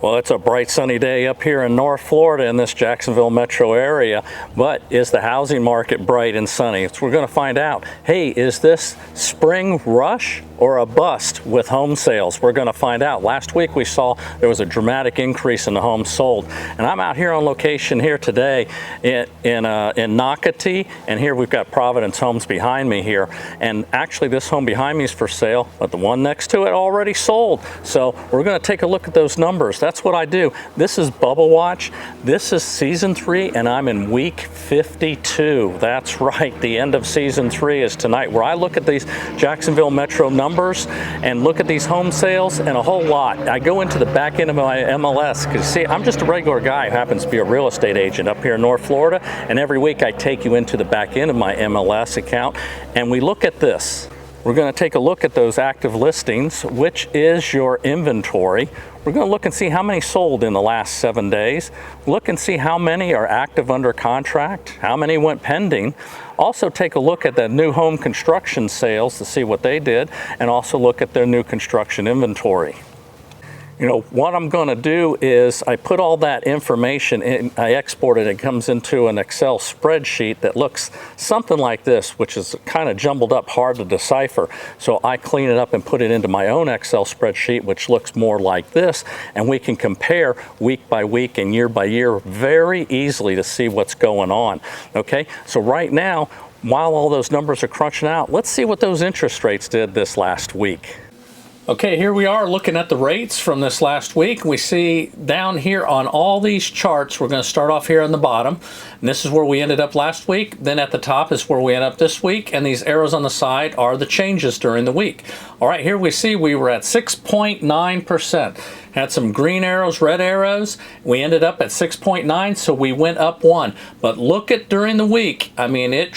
Well, it's a bright sunny day up here in North Florida in this Jacksonville metro area, but is the housing market bright and sunny? So we're going to find out, hey, is this spring rush or a bust with home sales? We're going to find out. Last week we saw there was a dramatic increase in the homes sold, and I'm out here on location here today in Nocatee, and here we've got Providence Homes behind me here, and actually this home behind me is for sale, but the one next to it already sold. So we're going to take a look at those numbers. That's what I do. This is Bubble Watch. This is season 3, and I'm in week 52. That's right. The end of season 3 is tonight, where I look at these Jacksonville metro numbers and look at these home sales and a whole lot. I go into the back end of my MLS because, see, I'm just a regular guy who happens to be a real estate agent up here in North Florida, and every week I take you into the back end of my MLS account and we look at this. We're going to take a look at those active listings, which is your inventory. We're going to look and see how many sold in the last 7 days. Look and see how many are active under contract, how many went pending. Also take a look at the new home construction sales to see what they did, and also look at their new construction inventory. You know, what I'm going to do is I put all that information in, I export it. It comes into an Excel spreadsheet that looks something like this, which is kind of jumbled up, hard to decipher. So I clean it up and put it into my own Excel spreadsheet, which looks more like this, and we can compare week by week and year by year very easily to see what's going on. Okay, so right now, while all those numbers are crunching out, let's see what those interest rates did this last week. Okay, here we are looking at the rates from this last week. We see down here on all these charts, we're going to start off here on the bottom. And this is where we ended up last week. Then at the top is where we end up this week. And these arrows on the side are the changes during the week. All right, here we see we were at 6.9%. Had some green arrows, red arrows. We ended up at 6.9, so we went up 1. But look at during the week. I mean, it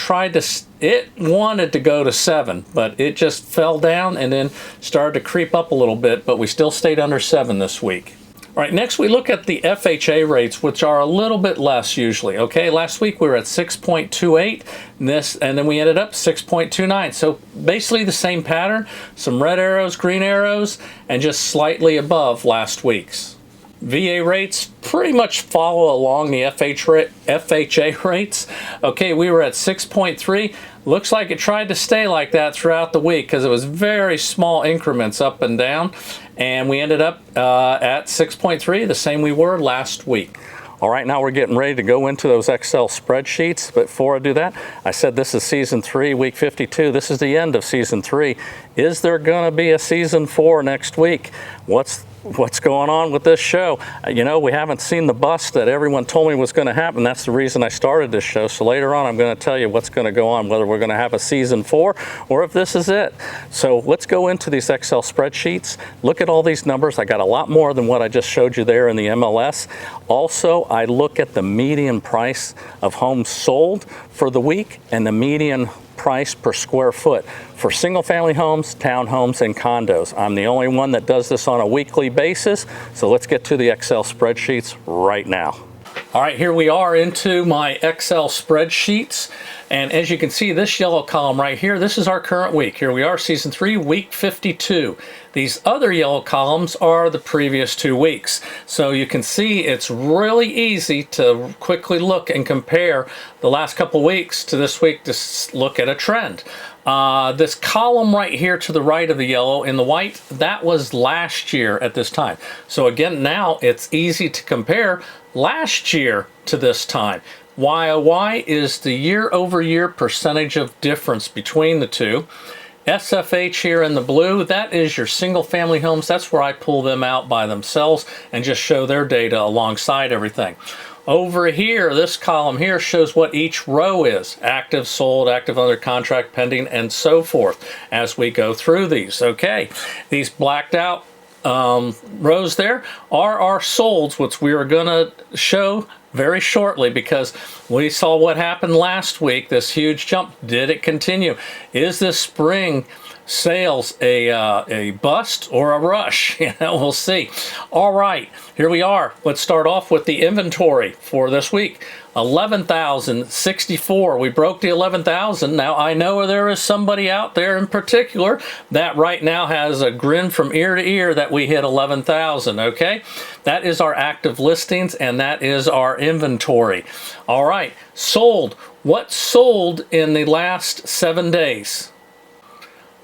wanted to go to 7, but it just fell down and then started to creep up a little bit, but we still stayed under 7 this week. All right, next we look at the FHA rates, which are a little bit less usually. Okay, last week we were at 6.28, and then we ended up 6.29. So basically the same pattern, some red arrows, green arrows, and just slightly above last week's. VA rates pretty much follow along the FHA rates. Okay, we were at 6.3. Looks like it tried to stay like that throughout the week because it was very small increments up and down. And we ended up at 6.3, the same we were last week. All right, now we're getting ready to go into those Excel spreadsheets. But before I do that, I said this is season 3, week 52. This is the end of season 3. Is there going to be a season 4 next week? What's going on with this show? You know, we haven't seen the bust that everyone told me was going to happen. That's the reason I started this show. So later on, I'm going to tell you what's going to go on, whether we're going to have a season 4 or if this is it. So let's go into these Excel spreadsheets. Look at all these numbers. I got a lot more than what I just showed you there in the MLS. Also, I look at the median price of homes sold for the week and the median price per square foot for single family homes, townhomes, and condos. I'm the only one that does this on a weekly basis, so let's get to the Excel spreadsheets right now. All right, here we are into my Excel spreadsheets, and as you can see, this yellow column right here, this is our current week. Here we are, season 3, week 52. These other yellow columns are the previous 2 weeks. So you can see it's really easy to quickly look and compare the last couple weeks to this week to look at a trend. This column right here to the right of the yellow in the white, that was last year at this time. So again, now it's easy to compare last year to this time. YOY is the year-over-year percentage of difference between the two. SFH here in the blue, that is your single family homes. That's where I pull them out by themselves and just show their data alongside everything. Over here, this column here shows what each row is. Active, sold, active under contract, pending, and so forth as we go through these. Okay, these blacked out rows there are our solds, which we are going to show very shortly because we saw what happened last week, this huge jump. Did it continue? Is this spring sales a bust or a rush? We'll see. All right, here we are. Let's start off with the inventory for this week. 11,064. We broke the 11,000. Now, I know there is somebody out there in particular that right now has a grin from ear to ear that we hit 11,000, okay? That is our active listings, and that is our inventory. All right, sold. What sold in the last 7 days?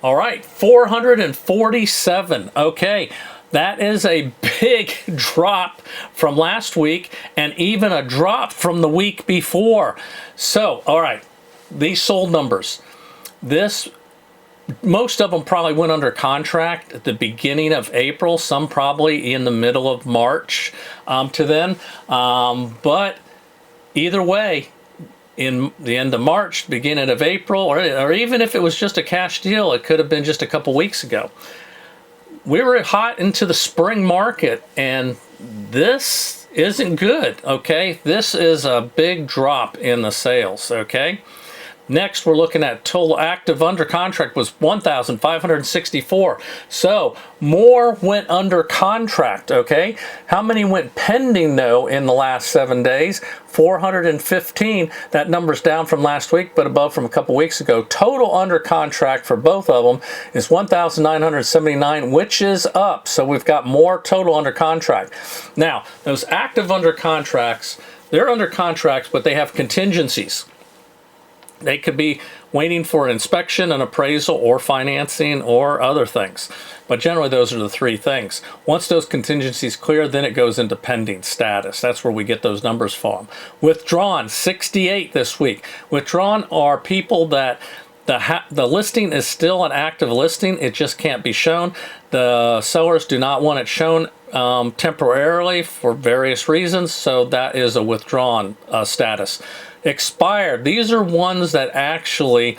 All right, 447. Okay. That is a big drop from last week and even a drop from the week before. So, all right, these sold numbers. Most of them probably went under contract at the beginning of April, some probably in the middle of March to then. But either way, in the end of March, beginning of April, or even if it was just a cash deal, it could have been just a couple weeks ago. We were hot into the spring market, and this isn't good, okay? This is a big drop in the sales, okay? Next, we're looking at total active under contract was 1,564. So more went under contract, okay? How many went pending, though, in the last 7 days? 415. That number's down from last week, but above from a couple weeks ago. Total under contract for both of them is 1,979, which is up. So we've got more total under contract. Now, those active under contracts, they're under contracts, but they have contingencies. They could be waiting for an inspection, an appraisal, or financing, or other things. But generally, those are the three things. Once those contingencies clear, then it goes into pending status. That's where we get those numbers from. Withdrawn, 68 this week. Withdrawn are people that the listing is still an active listing. It just can't be shown. The sellers do not want it shown temporarily for various reasons, so that is a withdrawn status. Expired, these are ones that actually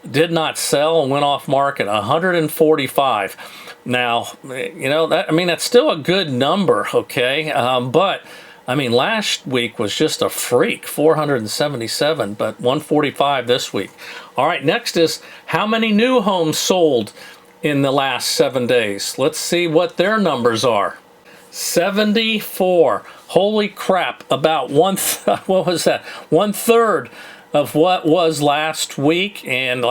did not sell and went off market, 145. Now, that's still a good number, okay? But I mean, last week was just a freak, 477, but 145 this week. All right, next is how many new homes sold in the last 7 days. Let's see what their numbers are. 74. Holy crap, about what was that? 1/3 of what was last week, and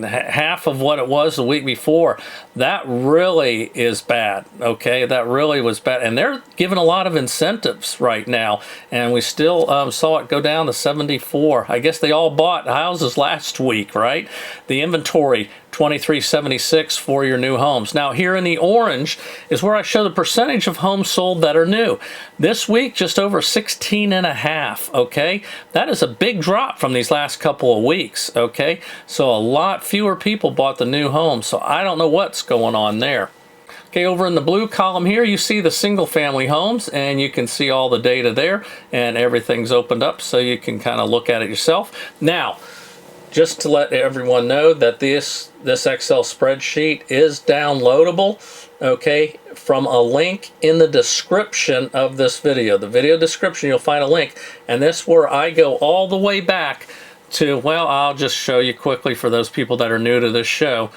half of what it was the week before. That really is bad, okay? That really was bad. And they're giving a lot of incentives right now, and we still saw it go down to 74. I guess they all bought houses last week, right? The inventory, 2376 for your new homes. Now here in the orange is where I show the percentage of homes sold that are new. This week, just over 16.5, okay? That is a big drop from these last couple of weeks, okay? So a lot fewer people bought the new homes, so I don't know what's going on there. Okay, over in the blue column here, you see the single family homes, and you can see all the data there, and everything's opened up so you can kind of look at it yourself. Now, just to let everyone know that this Excel spreadsheet is downloadable, okay, from a link in the description of this video. The video description, you'll find a link, and this is where I go all the way back to, well, I'll just show you quickly for those people that are new to this show.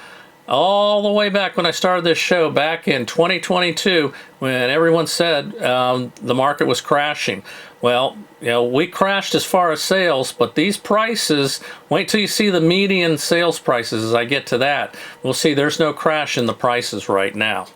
All the way back when I started this show back in 2022, when everyone said the market was crashing. Well, we crashed as far as sales, but these prices, wait till you see the median sales prices as I get to that. We'll see there's no crash in the prices right now.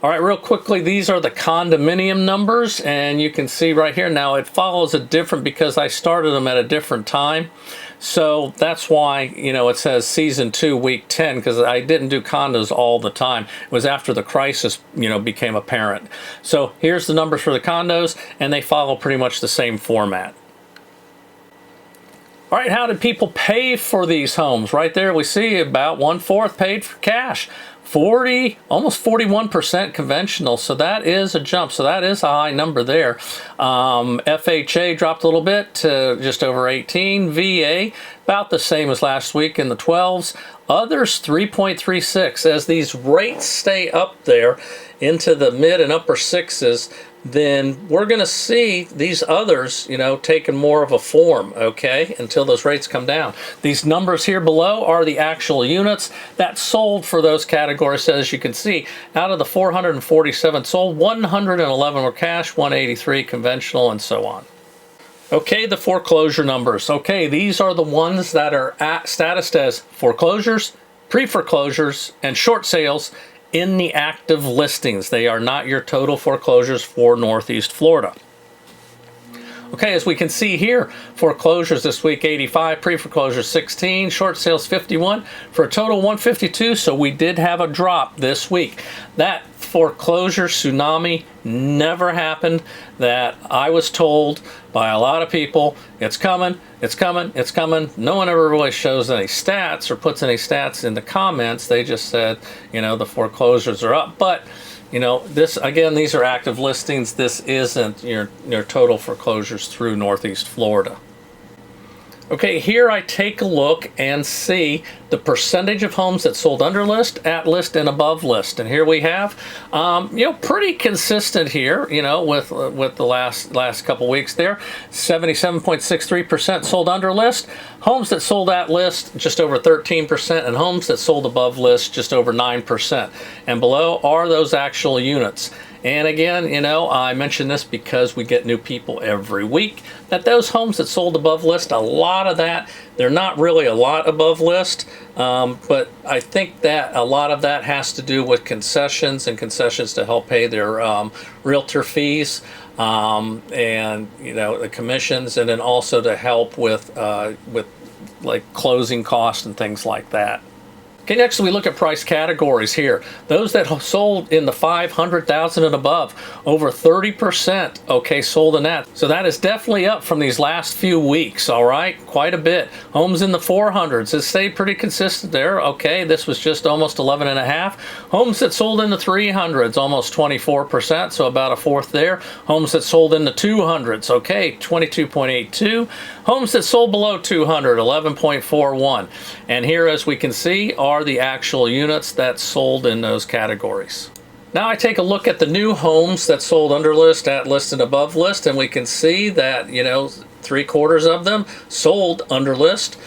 All right, real quickly, these are the condominium numbers, and you can see right here. Now, it follows a different because I started them at a different time. So that's why, it says season 2, week 10, because I didn't do condos all the time. It was after the crisis, became apparent. So here's the numbers for the condos, and they follow pretty much the same format. All right, how did people pay for these homes? Right there we see about 1/4 paid for cash. almost 41% conventional, so that is a jump. So that is a high number there. FHA dropped a little bit to just over 18. VA about the same as last week in the 12s. Others 3.36. As these rates stay up there into the mid and upper sixes, then we're going to see these others, you know, taking more of a form, okay, until those rates come down. These numbers here below are the actual units that sold for those categories. As you can see, out of the 447 sold, 111 were cash, 183 conventional, and so on. Okay, the foreclosure numbers. Okay, these are the ones that are statused as foreclosures, pre-foreclosures, and short sales in the active listings. They are not your total foreclosures for Northeast Florida. Okay, as we can see here, foreclosures this week 85, pre-foreclosures 16, short sales 51, for a total 152, so we did have a drop this week. That foreclosure tsunami never happened. That I was told by a lot of people, it's coming, it's coming, it's coming. No one ever really shows any stats or puts any stats in the comments. They just said, you know, the foreclosures are up. But you know, this, again, these are active listings. This isn't your total foreclosures through Northeast Florida. Okay, here I take a look and see the percentage of homes that sold under list, at list, and above list. And here we have, you know, pretty consistent here, you know, with the last couple weeks there. 77.63% sold under list. Homes that sold at list, just over 13%, and homes that sold above list, just over 9%. And below are those actual units. And again, you know, I mention this because we get new people every week, that those homes that sold above list, a lot of that, they're not really a lot above list, but I think that a lot of that has to do with concessions and concessions to help pay their realtor fees, and, you know, the commissions, and then also to help with like closing costs and things like that. Okay, next we look at price categories here. Those that sold in the 500,000 and above, over 30%, okay, sold in that. So that is definitely up from these last few weeks, all right? Quite a bit. Homes in the 400s, it stayed pretty consistent there, okay? This was just almost 11 and a half. Homes that sold in the 300s, almost 24%, so about a fourth there. Homes that sold in the 200s, okay, 22.82. Homes that sold below 200, 11.41. And here, as we can see, are the actual units that sold in those categories. Now I take a look at the new homes that sold under list, at list, and above list, and we can see that, you know, 3/4 of them sold under list,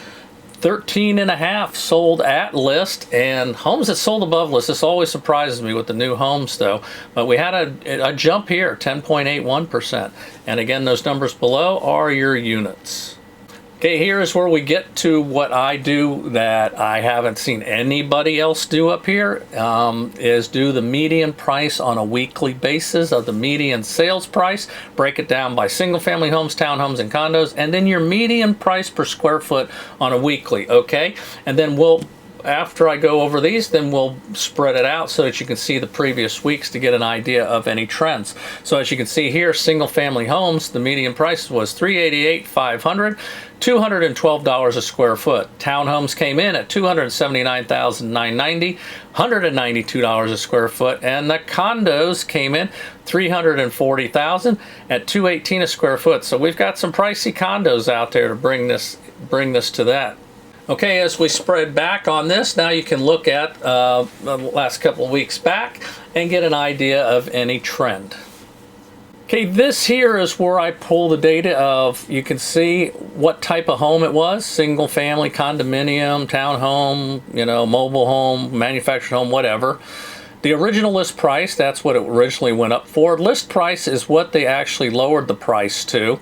13 and a half sold at list, and homes that sold above list. This always surprises me with the new homes though, but we had a jump here, 10.81%. And again, those numbers below are your units. Okay, here is where we get to what I do that I haven't seen anybody else do up here, is do the median price on a weekly basis of the median sales price, break it down by single family homes, townhomes, and condos, and then your median price per square foot on a weekly, okay? And then after I go over these, then we'll spread it out so that you can see the previous weeks to get an idea of any trends. So as you can see here, single family homes, the median price was $388,500, $212 a square foot. Townhomes came in at $279,990, $192 a square foot, and the condos came in $340,000 at $218 a square foot. So we've got some pricey condos out there to bring this to that. Okay, as we spread back on this, now you can look at the last couple of weeks back and get an idea of any trend. Okay, this here is where I pull the data of, you can see what type of home it was, single family, condominium, townhome, you know, mobile home, manufactured home, whatever. The original list price, that's what it originally went up for. List price is what they actually lowered the price to.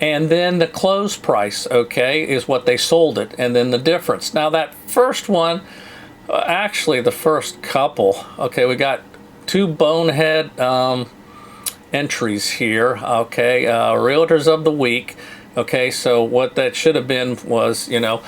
And then the close price, okay, is what they sold it, and then the difference. Now that first one, actually the first couple, okay, we got two bonehead entries here, okay, Realtors of the Week, okay, so what that should have been was, you know,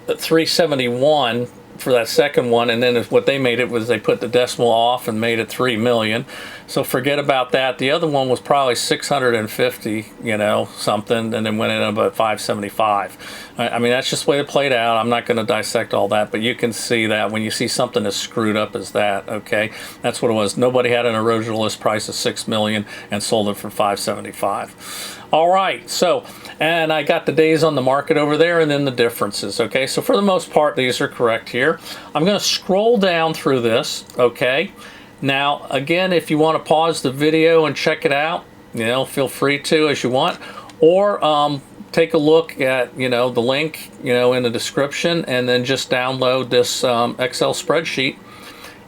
371 for that second one, and then what they made it was they put the decimal off and made it 3 million. So forget about that. The other one was probably 650, you know, something, and then went in about 575. I mean, that's just the way it played out. I'm not going to dissect all that, but you can see that when you see something as screwed up as that, okay, that's what it was. Nobody had an original list price of 6 million and sold it for 575. All right, so, and I got the days on the market over there and then the differences, okay? So for the most part, these are correct here. I'm going to scroll down through this, okay? Now, again, if you want to pause the video and check it out, you know, feel free to as you want, or take a look at, you know, the link, you know, in the description, and then just download this Excel spreadsheet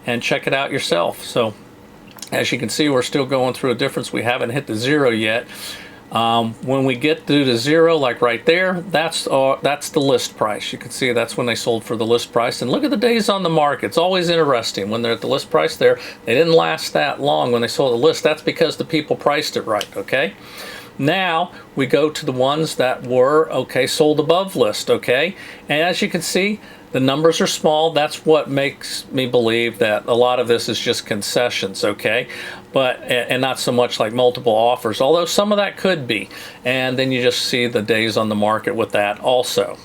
and check it out yourself. So as you can see, we're still going through a difference. We haven't hit the zero yet. When we get through to zero, like right there, that's the list price. You can see that's when they sold for the list price. And look at the days on the market. It's always interesting when they're at the list price there. They didn't last that long when they sold the list. That's because the people priced it right, okay? Now we go to the ones that were, okay, sold above list, okay? And as you can see, the numbers are small. That's what makes me believe that a lot of this is just concessions, okay? But, and not so much like multiple offers, although some of that could be. And then you just see the days on the market with that also.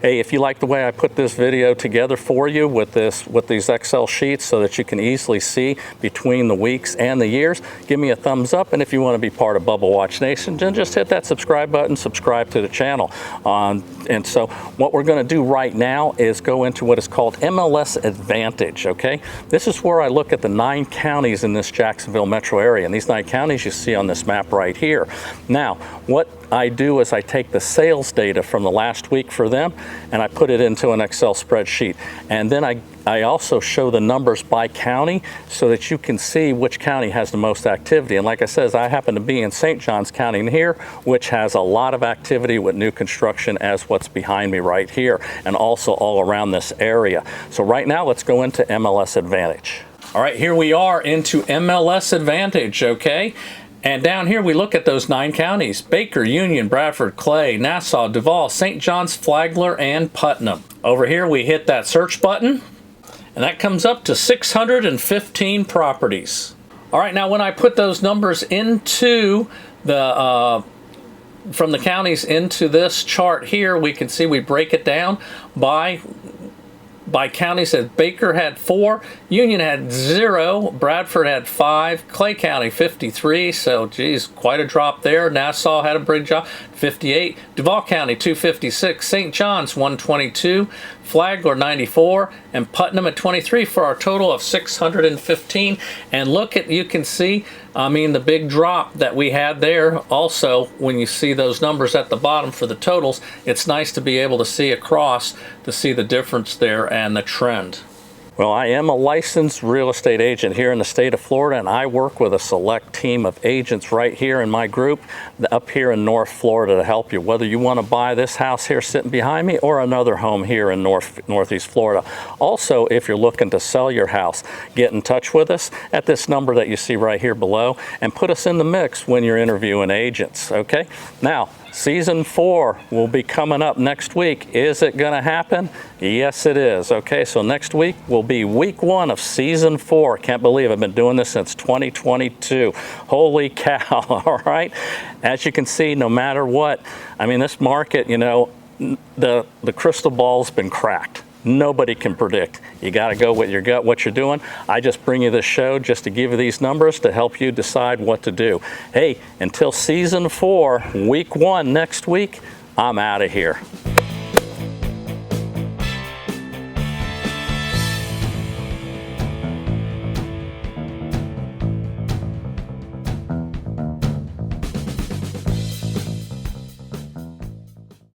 Hey, if you like the way I put this video together for you with these Excel sheets so that you can easily see between the weeks and the years, give me a thumbs up. And if you want to be part of Bubble Watch Nation, then just hit that subscribe button, subscribe to the channel. And so what we're going to do right now is go into what is called MLS Advantage, okay? This is where I look at the 9 counties in this Jacksonville metro area. And these 9 counties you see on this map right here. Now, what I do is I take the sales data from the last week for them and I put it into an Excel spreadsheet. And then I also show the numbers by county so that you can see which county has the most activity. And like I said, I happen to be in St. Johns County in here, which has a lot of activity with new construction as what's behind me right here, and also all around this area. So right now, let's go into MLS Advantage. All right, here we are into MLS Advantage, okay? And down here we look at those 9 counties: Baker, Union, Bradford, Clay, Nassau, Duval, St. John's, Flagler, and Putnam. Over here we hit that search button and that comes up to 615 properties. All right, now when I put those numbers into the from the counties into this chart here, we can see we break it down by counties. That Baker had 4, Union had 0, Bradford had 5, Clay County 53, so geez, quite a drop there. Nassau had a big drop, 58, Duval County 256, St. John's 122, Flagler 94, and Putnam at 23 for our total of 615. And look at, you can see, I mean, the big drop that we had there. Also, when you see those numbers at the bottom for the totals, it's nice to be able to see across to see the difference there and the trend. Well, I am a licensed real estate agent here in the state of Florida, and I work with a select team of agents right here in my group up here in North Florida to help you, whether you want to buy this house here sitting behind me or another home here in Northeast Florida. Also, if you're looking to sell your house, get in touch with us at this number that you see right here below and put us in the mix when you're interviewing agents, okay? Now, Season 4 will be coming up next week. Is it going to happen? Yes, it is. Okay, so next week will be week 1 of Season 4. Can't believe I've been doing this since 2022. Holy cow, all right? As you can see, no matter what, I mean, this market, you know, the crystal ball's been cracked. Nobody can predict. You got to go with your gut, what you're doing. I just bring you this show just to give you these numbers to help you decide what to do. Hey, until Season 4, Week 1 next week, I'm out of here.